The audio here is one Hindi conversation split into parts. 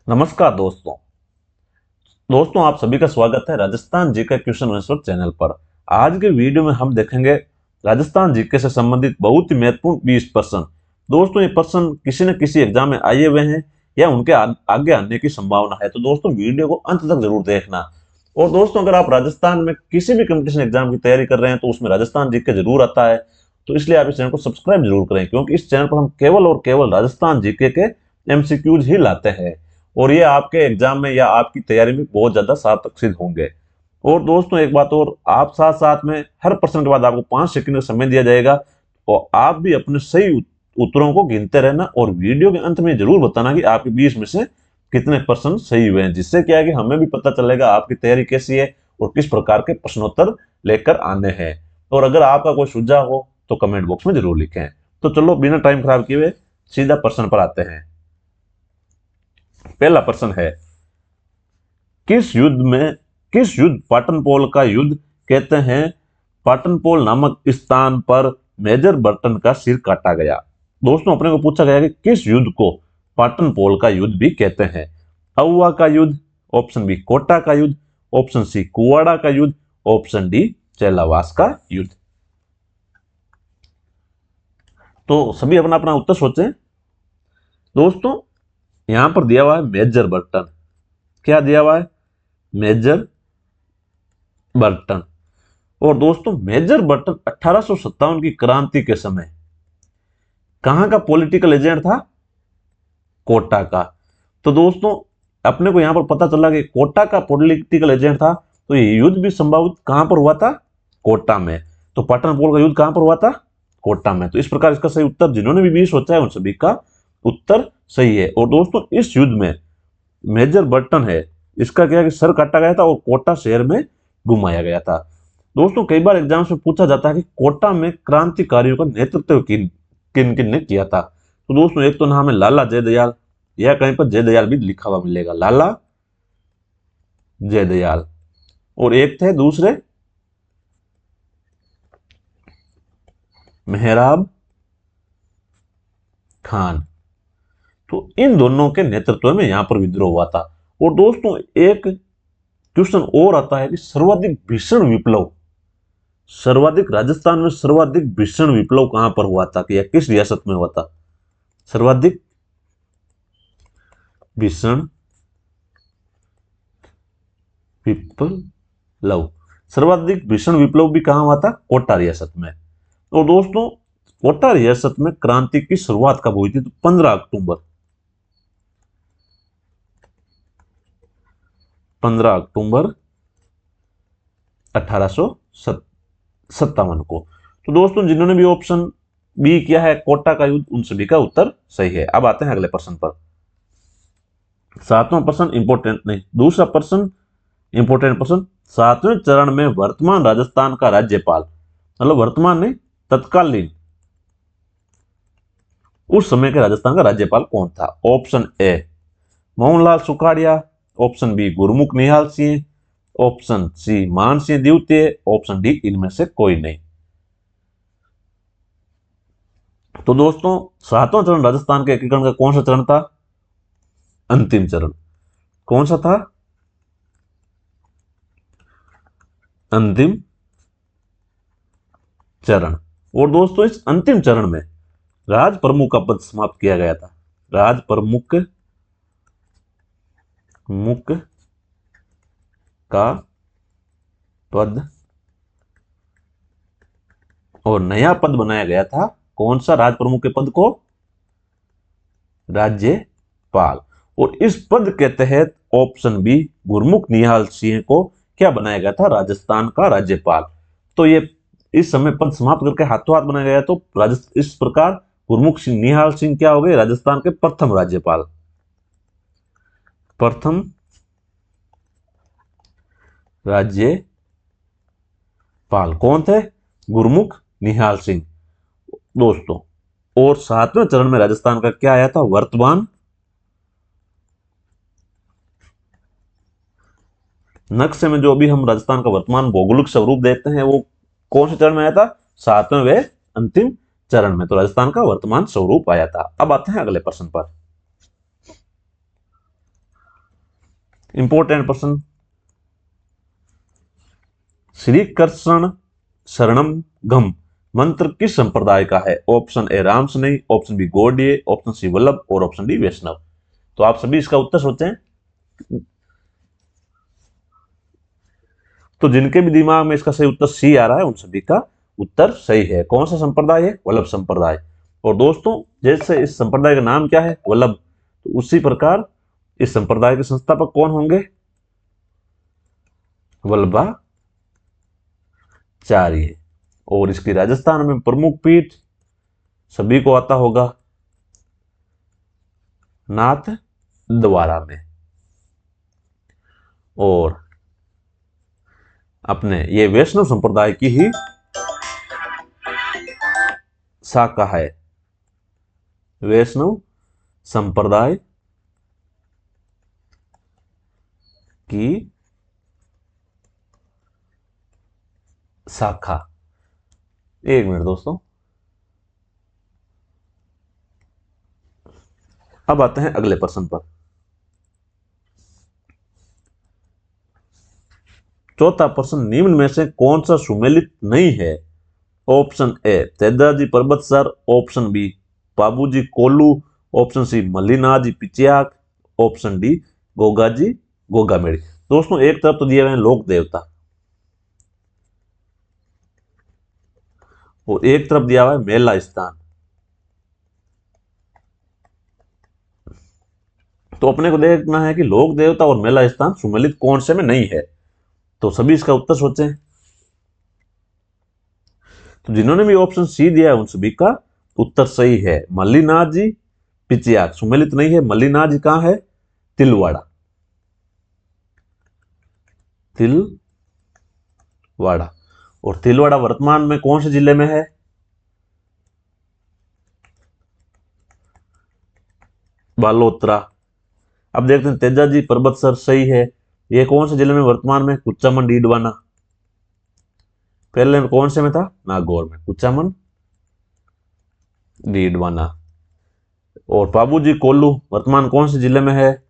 नमस्कार दोस्तों आप सभी का स्वागत है Rajasthan GK question answer channel पर। आज के वीडियो में हम देखेंगे राजस्थान जीके से संबंधित बहुत ही महत्वपूर्ण 20 प्रश्न। दोस्तों ये प्रश्न किसी न किसी एग्जाम में आए हुए हैं या उनके आगे आने की संभावना है, तो दोस्तों वीडियो को अंत तक जरूर देखना। और दोस्तों अगर आप राजस्थान में किसी भी कंपटीशन एग्जाम की तैयारी कर रहे हैं तो उसमें राजस्थान जीके जरूर आता है, तो इसलिए आप इस चैनल को सब्सक्राइब जरूर करें, क्योंकि इस चैनल पर हम केवल और केवल राजस्थान जीके के एमसीक्यूज ही लाते हैं और ये आपके एग्जाम में या आपकी तैयारी में बहुत ज्यादा सार्थक सिद्ध होंगे। और दोस्तों एक बात और, आप साथ साथ में हर प्रश्न के बाद आपको 5 सेकंड का समय दिया जाएगा और आप भी अपने सही उत्तरों को गिनते रहना और वीडियो के अंत में जरूर बताना कि आपके 20 में से कितने प्रश्न सही हुए हैं, जिससे क्या है कि हमें भी पता चलेगा आपकी तैयारी कैसी है और किस प्रकार के प्रश्नोत्तर लेकर आने हैं। और अगर आपका कोई सुझाव हो तो कमेंट बॉक्स में जरूर लिखें। तो चलो बिना टाइम खराब किए हुए सीधा प्रश्न पर आते हैं। पहला प्रश्न है, किस युद्ध पाटनपोल का युद्ध कहते हैं? पाटनपोल नामक स्थान पर मेजर बर्टन का सिर काटा गया। दोस्तों अपने को पूछा गया कि किस युद्ध को पाटनपोल का युद्ध भी कहते हैं? अहुआ का युद्ध, ऑप्शन बी कोटा का युद्ध, ऑप्शन सी कुवाड़ा का युद्ध, ऑप्शन डी चेलावास का युद्ध। तो सभी अपना अपना उत्तर सोचें। दोस्तों यहां पर दिया हुआ है मेजर बर्टन। क्या दिया हुआ है? Major Burton. और दोस्तों मेजर बर्टन 1857 की क्रांति के समय कहां का पॉलिटिकल एजेंट था? कोटा का। तो दोस्तों अपने को यहां पर पता चला कि कोटा का पॉलिटिकल एजेंट था, तो ये युद्ध भी संभवत कहां पर हुआ था? कोटा में। तो पाटनपोल का युद्ध कहां पर हुआ था? कोटा में। तो इस प्रकार इसका सही उत्तर जिन्होंने भी 20 सोचा है उन सभी का उत्तर सही है। और दोस्तों इस युद्ध में मेजर बर्टन है, इसका क्या है कि सर काटा गया था और कोटा शहर में घुमाया गया था। दोस्तों कई बार एग्जाम में पूछा जाता है कि कोटा में क्रांतिकारियों का नेतृत्व किन किन ने किया था। तो दोस्तों एक तो नाम है लाला जयदयाल, या कहीं पर जयदयाल भी लिखा हुआ मिलेगा, लाला जयदयाल। और एक थे दूसरे मेहराब खान। तो इन दोनों के नेतृत्व में यहां पर विद्रोह हुआ था। और दोस्तों एक क्वेश्चन और आता है कि सर्वाधिक भीषण विप्लव, राजस्थान में सर्वाधिक भीषण विप्लव कहां पर हुआ था कि या किस रियासत में हुआ था? सर्वाधिक भीषण विप्लव, सर्वाधिक भीषण विप्लव भी कहां हुआ था? कोटा रियासत में। और दोस्तों कोटा रियासत में क्रांति की शुरुआत कब हुई थी? तो 15 अक्टूबर 1857 को। तो दोस्तों जिन्होंने भी ऑप्शन बी किया है कोटा का युद्ध, उन सभी का उत्तर सही है। अब आते हैं अगले प्रश्न पर। सातवां प्रश्न इंपोर्टेंट नहीं, दूसरा प्रश्न इंपोर्टेंट प्रश्न। सातवें चरण में वर्तमान राजस्थान का राज्यपाल, मतलब वर्तमान नहीं तत्कालीन, उस समय के राजस्थान का राज्यपाल कौन था? Option A Mohanlal Sukhadia, option B Gurmukh Nihal Singh, option C Man Singh द्वितीय, ऑप्शन डी इनमें से कोई नहीं। तो दोस्तों सातवां चरण राजस्थान के एकीकरण का कौन सा चरण था? अंतिम चरण। कौन सा था? अंतिम चरण। और दोस्तों इस अंतिम चरण में राज प्रमुख का पद समाप्त किया गया था। राज प्रमुख का पद और नया पद बनाया गया था। कौन सा? राज प्रमुख के पद को राज्यपाल। और इस पद के तहत ऑप्शन बी गुरमुख निहाल सिंह को क्या बनाया गया था? राजस्थान का राज्यपाल। तो ये इस समय पद समाप्त करके हाथों हाथ बनाया गया, तो इस प्रकार गुरमुख सिंह निहाल सिंह क्या हो गए? राजस्थान के प्रथम राज्यपाल। प्रथम राज्यपाल कौन थे? गुरमुख निहाल सिंह दोस्तों। और सातवें चरण में राजस्थान का क्या आया था? वर्तमान नक्शे में जो भी हम राजस्थान का वर्तमान भौगोलिक स्वरूप देखते हैं वो कौन से चरण में आया था? सातवें व अंतिम चरण में। तो राजस्थान का वर्तमान स्वरूप आया था। अब आते हैं अगले प्रश्न पर। इंपॉर्टेंट प्रश्न, श्री कृष्ण शरणम गम मंत्र किस संप्रदाय का है? Option A Ramsnehi, option B Gaudiya, option C Vallabh और ऑप्शन डी वैष्णव। तो आप सभी इसका उत्तर सोचें। तो जिनके भी दिमाग में इसका सही उत्तर सी आ रहा है उन सभी का उत्तर सही है। कौन सा संप्रदाय है? वल्लभ संप्रदाय। और दोस्तों जैसे इस संप्रदाय का नाम क्या है? वल्लभ, तो उसी प्रकार इस संप्रदाय के संस्थापक कौन होंगे? वल्लभाचार्य। और इसकी राजस्थान में प्रमुख पीठ सभी को आता होगा, नाथ द्वारा में। और अपने ये वैष्णव संप्रदाय की ही शाखा है, वैष्णव संप्रदाय की शाखा। एक मिनट दोस्तों, अब आते हैं अगले प्रश्न पर। चौथा प्रश्न, निम्न में से कौन सा सुमेलित नहीं है? Option A Tejaji Parbatsar, option B Pabuji Kolu, option C Mallinath Pichiyak, option D Gogaji Gogamedi. दोस्तों एक तरफ तो दिए हुए हैं लोक देवता और एक तरफ दिया हुआ है मेला स्थान। तो अपने को देखना है कि लोक देवता और मेला स्थान सुमेलित कौन से में नहीं है। तो सभी इसका उत्तर सोचें। तो जिन्होंने भी ऑप्शन सी दिया है उन सभी का उत्तर सही है। मल्लिनाथ जी पिचियाक सुमेलित नहीं है। मल्लिनाथ जी कहां है? तिलवाड़ा, तिलवाड़ा। और तिलवाड़ा वर्तमान में कौन से जिले में है? बालोतरा। अब देखते हैं, तेजाजी परबतसर सही है। ये कौन से जिले में वर्तमान में? कुचामन डीडवाना। पहले में कौन से में था? नागौर में, कुचामन डीडवाना। और पाबूजी कोल्लू वर्तमान कौन से जिले में है?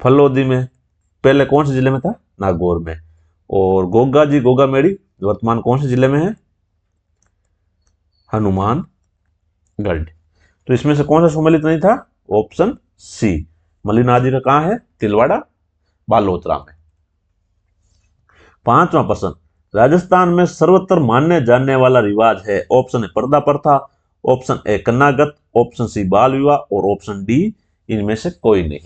फलोदी में। पहले कौन से जिले में था? नागौर में। और गोगा जी गोगामेड़ी वर्तमान कौन से जिले में है? हनुमानगढ़। तो इसमें से कौन सा सम्मिलित नहीं था? ऑप्शन सी मल्लिनाथ जी का कहां है? तिलवाड़ा बालोतरा में। पांचवा प्रश्न, राजस्थान में सर्वत्र मान्य जाने वाला रिवाज है। ऑप्शन ए पर्दा प्रथा, ऑप्शन ए कन्नागत, ऑप्शन सी बाल विवाह और ऑप्शन डी इनमें से कोई नहीं।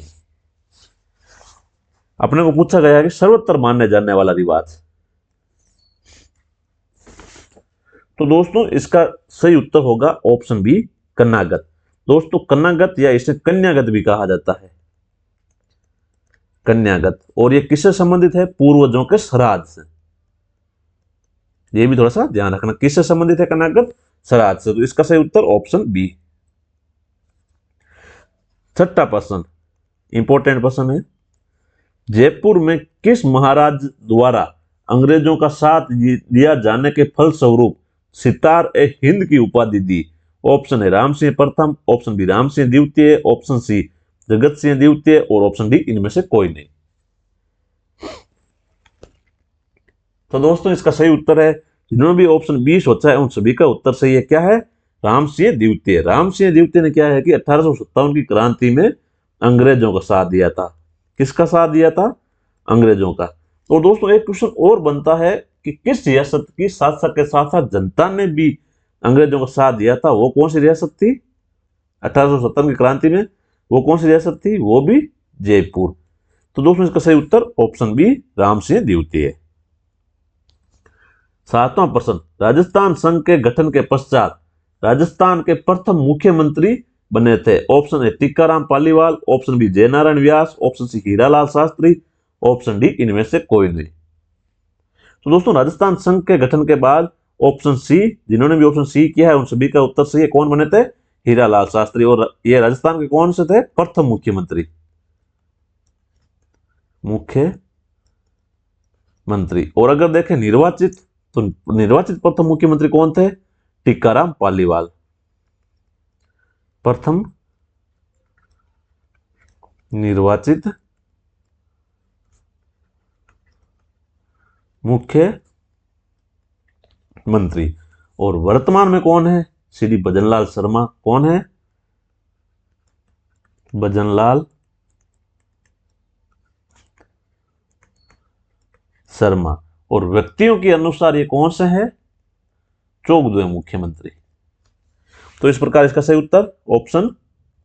अपने को पूछा गया है कि सर्वत्र मान्य जाने वाला रिवाज। तो दोस्तों इसका सही उत्तर होगा ऑप्शन बी कन्नागत। दोस्तों कन्नागत या इसे कन्यागत भी कहा जाता है, कन्यागत। और ये किससे संबंधित है? पूर्वजों के श्राद्ध से। ये भी थोड़ा सा ध्यान रखना, किससे संबंधित है कन्नागत? श्राद्ध से। तो इसका सही उत्तर ऑप्शन बी। छठा प्रश्न इंपॉर्टेंट प्रश्न है, जयपुर में किस महाराज द्वारा अंग्रेजों का साथ दिया जाने के फलस्वरूप सितार ए हिंद की उपाधि दी? ऑप्शन ए राम सिंह प्रथम, ऑप्शन बी राम सिंह द्वितीय, ऑप्शन सी जगत सिंह द्वितीय और ऑप्शन डी इनमें से कोई नहीं। तो दोस्तों इसका सही उत्तर है, जिन्होंने भी ऑप्शन बी सोचा है उन सभी का उत्तर सही है। क्या है? राम सिंह द्वितीय। राम सिंह द्वितीय ने क्या है कि 1857 की क्रांति में अंग्रेजों का साथ दिया था। किसका साथ दिया था? अंग्रेजों का। तो दोस्तों एक क्वेश्चन और बनता है कि किस रियासत की शासक के साथ साथ जनता ने भी अंग्रेजों का साथ दिया था? वो कौन सी रियासत थी 1857 की क्रांति में? वो कौन सी रियासत थी? वो भी जयपुर। तो दोस्तों इसका सही उत्तर ऑप्शन बी राम सिंह द्वितीय। सातवां प्रश्न, राजस्थान संघ के गठन के पश्चात राजस्थान के प्रथम मुख्यमंत्री बने थे। Option A Tikaram Paliwal, option B Jainarayan Vyas, option C Hiralal Shastri, option D इनमें से कोई नहीं। तो दोस्तों राजस्थान संघ के गठन के बाद ऑप्शन सी, जिन्होंने भी ऑप्शन सी किया है उन सभी का उत्तर सही है। कौन बने थे? हीरालाल शास्त्री। और ये राजस्थान के कौन से थे? प्रथम मुख्यमंत्री। और अगर देखें निर्वाचित, तो निर्वाचित प्रथम मुख्यमंत्री कौन थे? टीकाराम पालीवाल। प्रथम निर्वाचित मुख्य मंत्री। और वर्तमान में कौन है? श्री भजनलाल शर्मा। कौन है? भजनलाल शर्मा। और व्यक्तियों के अनुसार ये कौन से हैं? 14वें मुख्यमंत्री। तो इस प्रकार इसका सही उत्तर ऑप्शन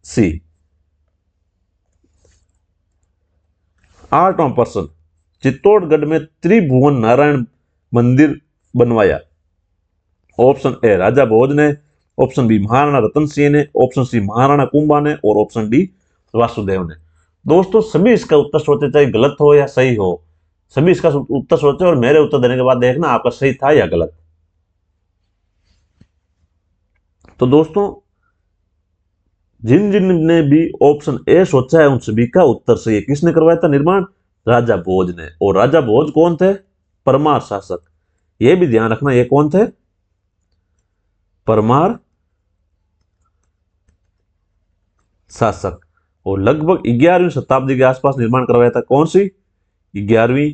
सी। 8वां प्रश्न, चित्तौड़गढ़ में त्रिभुवन नारायण मंदिर बनवाया। ऑप्शन ए राजा भोज ने, ऑप्शन बी महाराणा रतन सिंह ने, ऑप्शन सी महाराणा कुंभा ने और ऑप्शन डी वासुदेव ने। दोस्तों सभी इसका उत्तर सोचे, चाहे गलत हो या सही हो, सभी इसका उत्तर सोचे और मेरे उत्तर देने के बाद देखना आपका सही था या गलत। तो दोस्तों जिन जिन ने भी ऑप्शन ए सोचा है उन सभी का उत्तर सही है। किसने करवाया था निर्माण? राजा भोज ने। और राजा भोज कौन थे? परमार शासक। यह भी ध्यान रखना, ये कौन थे? परमार शासक। और लगभग 11वीं शताब्दी के आसपास निर्माण करवाया था। कौन सी? 11वीं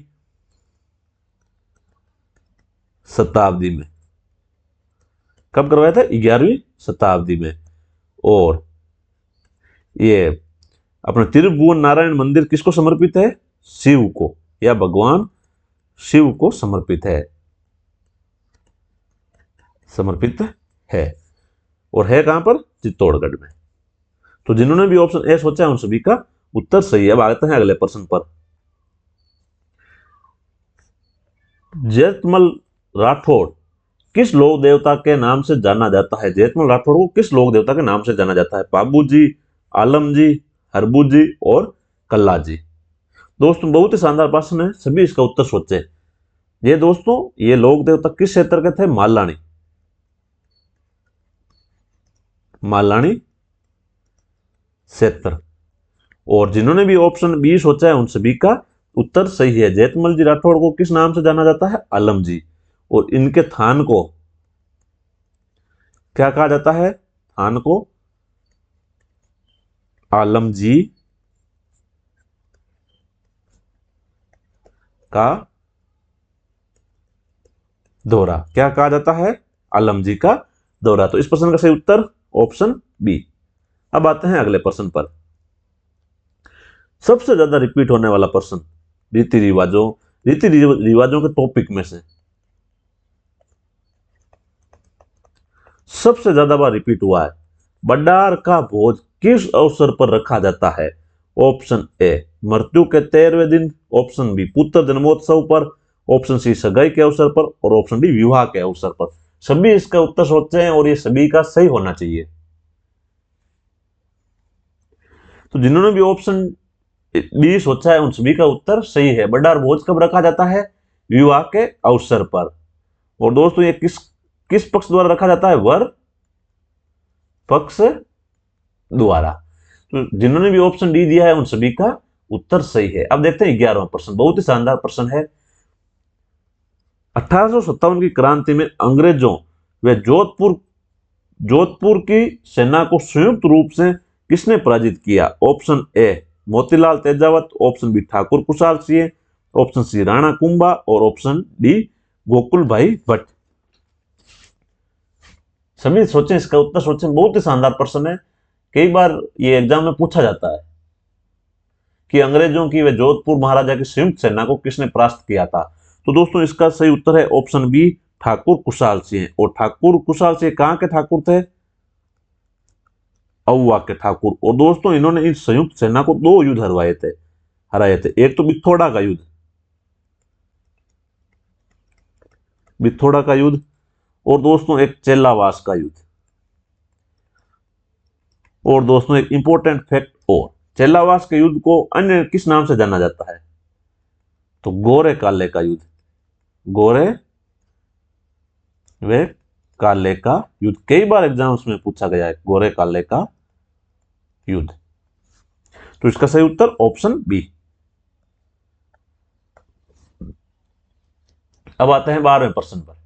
शताब्दी में। कब करवाया था? 11वीं शताब्दी में। और ये अपने त्रिभुवन नारायण मंदिर किसको समर्पित है? शिव को, या भगवान शिव को समर्पित है, समर्पित है। और है कहां पर? चित्तौड़गढ़ में। तो जिन्होंने भी ऑप्शन ए सोचा है उन सभी का उत्तर सही है। अब आते हैं अगले प्रश्न पर। जैतमल राठौड़ किस लोक देवता के नाम से जाना जाता है? जैतमल राठौड़ को किस लोक देवता के नाम से जाना जाता है? पाबू जी, आलम जी, हरबू जी और कल्ला जी। दोस्तों बहुत ही शानदार प्रश्न है, सभी इसका उत्तर सोचे। ये दोस्तों ये लोक देवता किस क्षेत्र के थे? मालानी, मालानी क्षेत्र। और जिन्होंने भी ऑप्शन बी सोचा है उन सभी का उत्तर सही है। जैतमल जी राठौड़ को किस नाम से जाना जाता है? आलम जी। और इनके थान को क्या कहा जाता है? थान को आलम जी का दौरा। क्या कहा जाता है? आलम जी का दौरा। तो इस प्रश्न का सही उत्तर ऑप्शन बी। अब आते हैं अगले प्रश्न पर। सबसे ज्यादा रिपीट होने वाला प्रश्न रीति रिवाजों के टॉपिक में से सबसे ज्यादा बार रिपीट हुआ है। बड्डार का भोज किस अवसर पर रखा जाता है? ऑप्शन ए मृत्यु के 13वें दिन, ऑप्शन बी पुत्र जन्मोत्सव पर, ऑप्शन सी सगाई के अवसर पर और ऑप्शन डी विवाह के अवसर पर। सभी इसका उत्तर सोचते हैं और ये सभी का सही होना चाहिए। तो जिन्होंने भी ऑप्शन बी सोचा है उन सभी का उत्तर सही है। बड्डार भोज कब रखा जाता है? विवाह के अवसर पर। और दोस्तों ये किस किस पक्ष द्वारा रखा जाता है? वर पक्ष द्वारा। तो जिन्होंने भी ऑप्शन डी दिया है उन सभी का उत्तर सही है। अब देखते हैं 11वां प्रश्न, बहुत ही शानदार प्रश्न है। 1857 की क्रांति में अंग्रेजों व जोधपुर की सेना को संयुक्त रूप से किसने पराजित किया? Option A Motilal Tejawat, option B Thakur Kushal Singh, option C Rana Kumbha और ऑप्शन डी गोकुल भाई भट्ट। सभी सोचें, इसका उत्तर सोचें। बहुत ही शानदार प्रश्न है। कई बार ये एग्जाम में पूछा जाता है कि अंग्रेजों की व जोधपुर महाराजा की संयुक्त सेना को किसने परास्त किया था। तो दोस्तों इसका सही उत्तर है ऑप्शन बी ठाकुर कुशाल सिंह। और ठाकुर कुशाल सिंह कहां के ठाकुर थे? अहुआ के ठाकुर। और दोस्तों इन्होंने इस संयुक्त सेना को 2 युद्ध हराए थे। एक तो बिथोड़ा का युद्ध, और दोस्तों एक चेल्लावास का युद्ध। और दोस्तों एक इंपॉर्टेंट फैक्ट और, चेल्लावास के युद्ध को अन्य किस नाम से जाना जाता है? तो गोरे काले का युद्ध। गोरे वे काले का युद्ध कई बार एग्जाम्स में पूछा गया है, गोरे काले का युद्ध। तो इसका सही उत्तर ऑप्शन बी। अब आते हैं 12वें प्रश्न पर।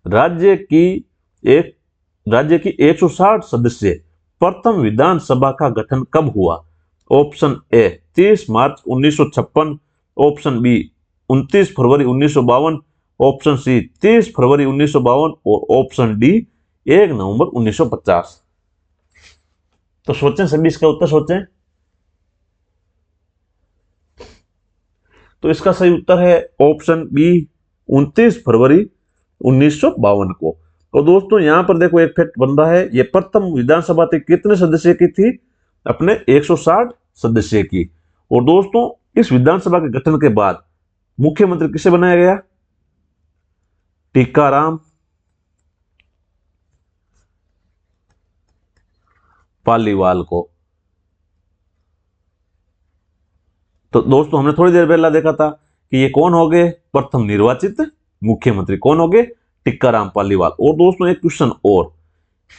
राज्य की 160 सदस्य प्रथम विधानसभा का गठन कब हुआ? ऑप्शन ए 30 मार्च 1956, ऑप्शन बी 29 फरवरी 1952, ऑप्शन सी 30 फरवरी 1952 और ऑप्शन डी 1 नवंबर 1950। तो सोचें सभी, इसका उत्तर सोचें। तो इसका सही उत्तर है ऑप्शन बी 29 फरवरी 1952 को। तो दोस्तों यहां पर देखो एक फैक्ट बन रहा है, ये प्रथम विधानसभा थी कितने सदस्य की थी? अपने 160 सदस्य की। और दोस्तों इस विधानसभा के गठन के बाद मुख्यमंत्री किसे बनाया गया? टीकाराम पालीवाल को। तो दोस्तों हमने थोड़ी देर पहले देखा था कि ये कौन हो गए? प्रथम निर्वाचित मुख्यमंत्री कौन हो गए? टिक्काराम पालीवाल। और दोस्तों एक क्वेश्चन और,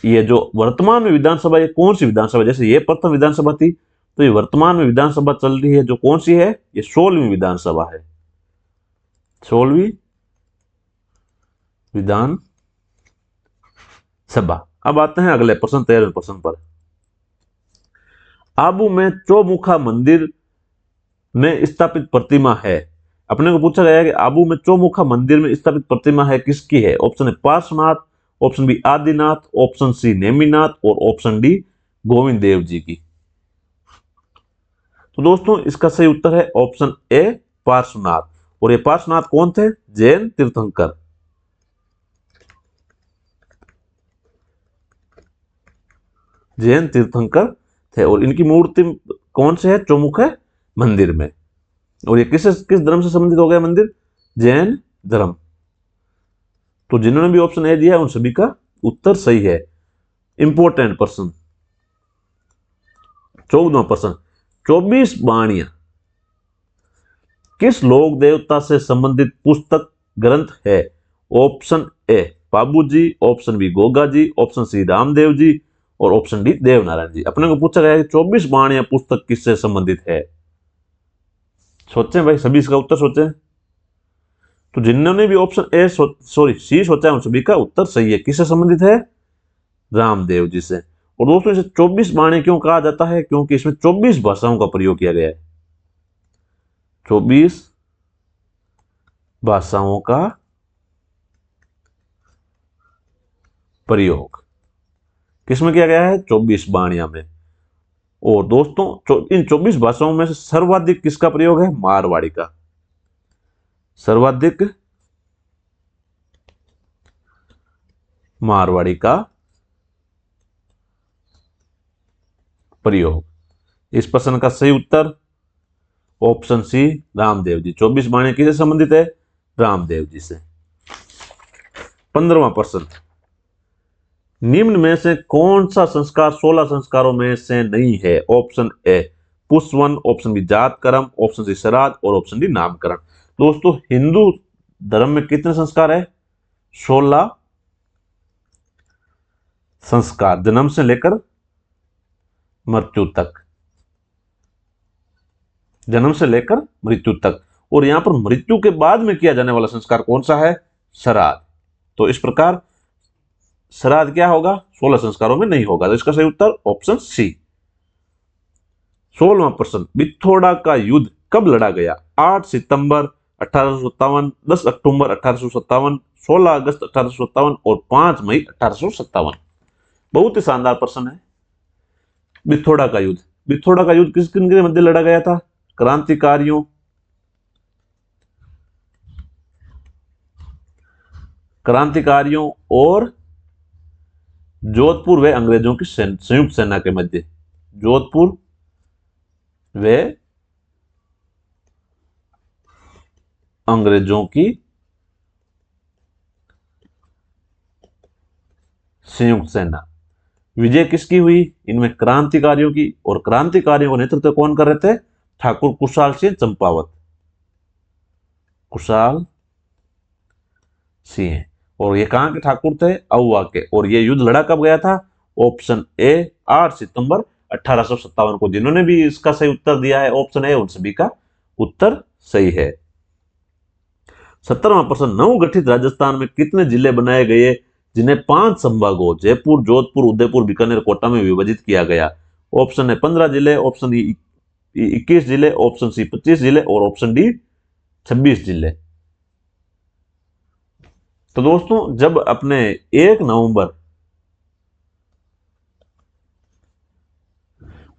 ये जो वर्तमान में विधानसभा, ये कौन सी विधानसभा? जैसे ये प्रथम विधानसभा थी, तो ये वर्तमान में विधानसभा चल रही है जो कौन सी है? ये 16वीं विधानसभा है, 16वीं विधानसभा। अब आते हैं अगले प्रश्न, 13वें प्रश्न पर। आबू में चौमुखा मंदिर में स्थापित प्रतिमा है। अपने को पूछा गया है कि आबू में चौमुखा मंदिर में स्थापित प्रतिमा है, किसकी है? Option A Parshvanath, option B Adinath, option C Neminath और ऑप्शन डी गोविंद देव जी की। तो दोस्तों इसका सही उत्तर है ऑप्शन ए पार्श्वनाथ। और ये पार्श्वनाथ कौन थे? जैन तीर्थंकर। जैन तीर्थंकर थे और इनकी मूर्ति कौन से है? चौमुखा मंदिर में। और ये किस धर्म से संबंधित हो गया मंदिर? जैन धर्म। तो जिन्होंने भी ऑप्शन ए दिया है उन सभी का उत्तर सही है। इंपॉर्टेंट प्रश्न 14वां प्रश्न, 24 बाणियां किस लोक देवता से संबंधित पुस्तक ग्रंथ है? ऑप्शन ए बाबूजी, option B Goga ji, option C Ramdev ji और ऑप्शन डी देवनारायण जी। अपने को पूछा गया है कि 24 बाणियां पुस्तक किससे संबंधित है? सोचें भाई, सभी इसका उत्तर सोचें। तो जिन्होंने भी ऑप्शन ए सी सोचा है उन सभी का उत्तर सही है। किससे संबंधित है? रामदेव जी से। और दोस्तों इसे 24 बाणी क्यों कहा जाता है? क्योंकि इसमें 24 भाषाओं का प्रयोग किया गया है। 24 भाषाओं का प्रयोग किसमें किया गया है? 24 बाणियां में। और दोस्तों इन 24 भाषाओं में से सर्वाधिक किसका प्रयोग है? मारवाड़ी का। सर्वाधिक मारवाड़ी का प्रयोग। इस प्रश्न का सही उत्तर ऑप्शन सी रामदेव जी। 24 बाणियां किससे संबंधित है? रामदेव जी से। 15वां प्रश्न, निम्न में से कौन सा संस्कार 16 संस्कारों में से नहीं है? ऑप्शन ए पुष्पवन, ऑप्शन बी जात कर्म, ऑप्शन सी श्राद्ध और ऑप्शन डी नामकरण। दोस्तों हिंदू धर्म में कितने संस्कार है? 16 संस्कार, जन्म से लेकर मृत्यु तक। जन्म से लेकर मृत्यु तक। और यहां पर मृत्यु के बाद में किया जाने वाला संस्कार कौन सा है? श्राद्ध। तो इस प्रकार श्राद्ध क्या होगा? 16 संस्कारों में नहीं होगा। तो इसका सही उत्तर ऑप्शन सी। 16वां प्रश्न, बिथोड़ा का युद्ध कब लड़ा गया? 8 सितंबर 1857, 10 अक्टूबर 1857, 16 अगस्त 1857 और 5 मई 1857। बहुत ही शानदार प्रश्न है। बिथोड़ा का युद्ध, बिथोड़ा का युद्ध किस किन के मध्य लड़ा गया था? क्रांतिकारियों और जोधपुर व अंग्रेजों की संयुक्त सेना के मध्य। जोधपुर व अंग्रेजों की संयुक्त सेना। विजय किसकी हुई? इनमें क्रांतिकारियों की। और क्रांतिकारियों का नेतृत्व कौन कर रहे थे? ठाकुर कुशाल सिंह चंपावत। कुशाल सिंह। और ये कहां के ठाकुर थे? अहुआ के। और ये युद्ध लड़ा कब गया था? ऑप्शन ए 8 सितंबर 1857 को। जिन्होंने भी इसका सही उत्तर दिया है ऑप्शन ए, उन सभी का उत्तर सही है। 17वां प्रश्न, नवगठित राजस्थान में कितने जिले बनाए गए जिन्हें 5 संभागों जयपुर, जोधपुर, उदयपुर, बीकानेर, कोटा में विभाजित किया गया। ऑप्शन है 15 जिले, ऑप्शन ई 21 जिले, ऑप्शन सी 25 जिले और ऑप्शन डी 26 जिले। तो दोस्तों जब अपने 1 नवंबर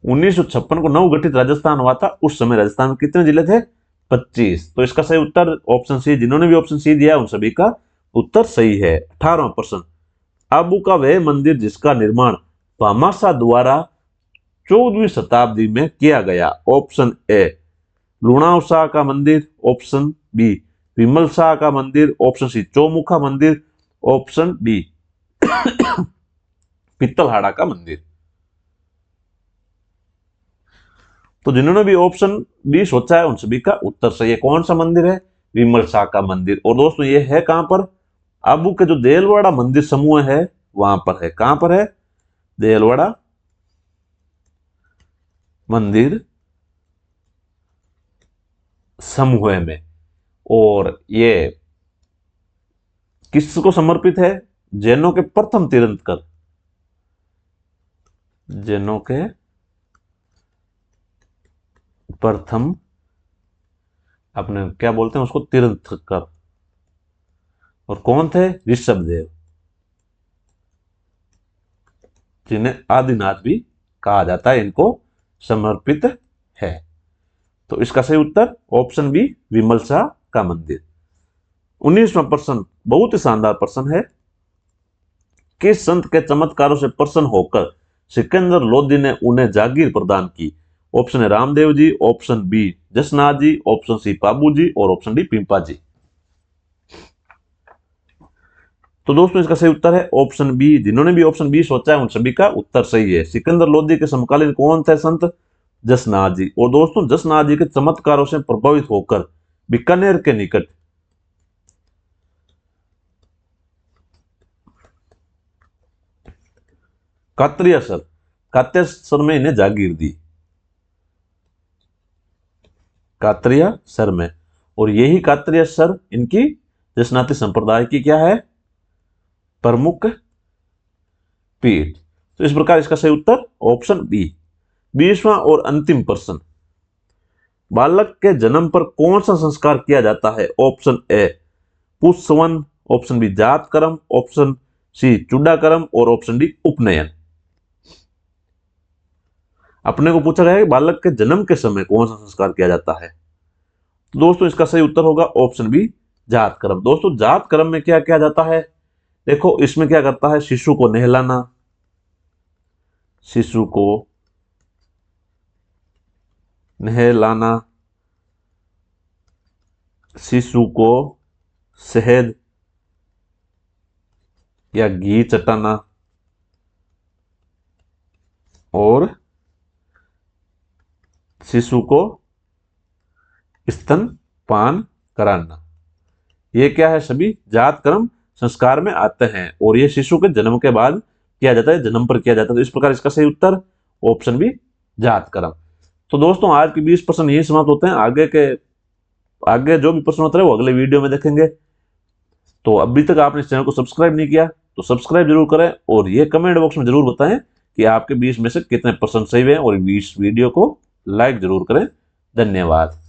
1956 को नवगठित राजस्थान हुआ था, उस समय राजस्थान में कितने जिले थे? 25। तो इसका सही उत्तर ऑप्शन सी, जिन्होंने भी ऑप्शन सी दिया उन सभी का उत्तर सही है। 18वां प्रश्न, आबू का वह मंदिर जिसका निर्माण भामाशाह द्वारा 14वीं शताब्दी में किया गया। ऑप्शन ए लुणाव शाह का मंदिर, ऑप्शन बी विमल शाह का मंदिर, ऑप्शन सी चौमुखा मंदिर, ऑप्शन डी पित्तलहाड़ा का मंदिर। तो जिन्होंने भी ऑप्शन डी सोचा है उन सभी का उत्तर सही है। कौन सा मंदिर है? विमल शाह का मंदिर। और दोस्तों ये है कहां पर? आबू के जो देलवाड़ा मंदिर समूह है वहां पर है। कहां पर है? देलवाड़ा मंदिर समूह में। और ये किसको समर्पित है? जैनों के प्रथम तीर्थंकर, जैनों के प्रथम, अपने क्या बोलते हैं उसको, तीर्थंकर। और कौन थे? ऋषभदेव, जिन्हें आदिनाथ भी कहा जाता है, इनको समर्पित है। तो इसका सही उत्तर ऑप्शन बी विमल शाह का मंदिर। 19वां प्रश्न बहुत ही शानदार प्रश्न है। किस संत के चमत्कारों से प्रसन्न होकर सिकंदर लोधी ने उन्हें जागीर प्रदान की? ऑप्शन है Ramdev ji, option B Jasnath ji, option C Pabu जी और ऑप्शन डी पिंपा जी। तो दोस्तों इसका सही उत्तर है ऑप्शन बी। जिन्होंने भी ऑप्शन बी सोचा है उन सभी का उत्तर सही है। सिकंदर लोधी के समकालीन कौन थे संत? जसनाथ जी। और दोस्तों जसनाथ जी के चमत्कारों से प्रभावित होकर बीकानेर के निकट कात्रियासर में इन्हें जागीर दी, कात्रियासर में। और यही कात्रियासर इनकी जसनाती संप्रदाय की क्या है? प्रमुख पीठ। तो इस प्रकार इसका सही उत्तर ऑप्शन बी। 20वां और अंतिम प्रश्न, बालक के जन्म पर कौन सा संस्कार किया जाता है? ऑप्शन ए पुष्पवन, ऑप्शन बी जात कर्म, ऑप्शन सी चूडाकर्म और ऑप्शन डी उपनयन। अपने को पूछा गया है कि बालक के जन्म के समय कौन सा संस्कार किया जाता है। तो दोस्तों इसका सही उत्तर होगा ऑप्शन बी जात कर्म। दोस्तों जात कर्म में क्या किया जाता है? देखो इसमें क्या करता है, शिशु को नहलाना, शिशु को नहलाना, शिशु को शहद या घी चटाना और शिशु को स्तनपान कराना। ये क्या है? सभी जात कर्म संस्कार में आते हैं और ये शिशु के जन्म के बाद किया जाता है, जन्म पर किया जाता है। तो इस प्रकार इसका सही उत्तर ऑप्शन बी जात कर्म। तो दोस्तों आज के 20 प्रश्न यही समाप्त होते हैं। आगे जो भी प्रश्न होते हैं वो अगले वीडियो में देखेंगे। तो अभी तक आपने इस चैनल को सब्सक्राइब नहीं किया तो सब्सक्राइब जरूर करें और ये कमेंट बॉक्स में जरूर बताएं कि आपके 20 में से कितने प्रश्न सही हुए और इस वीडियो को लाइक जरूर करें। धन्यवाद।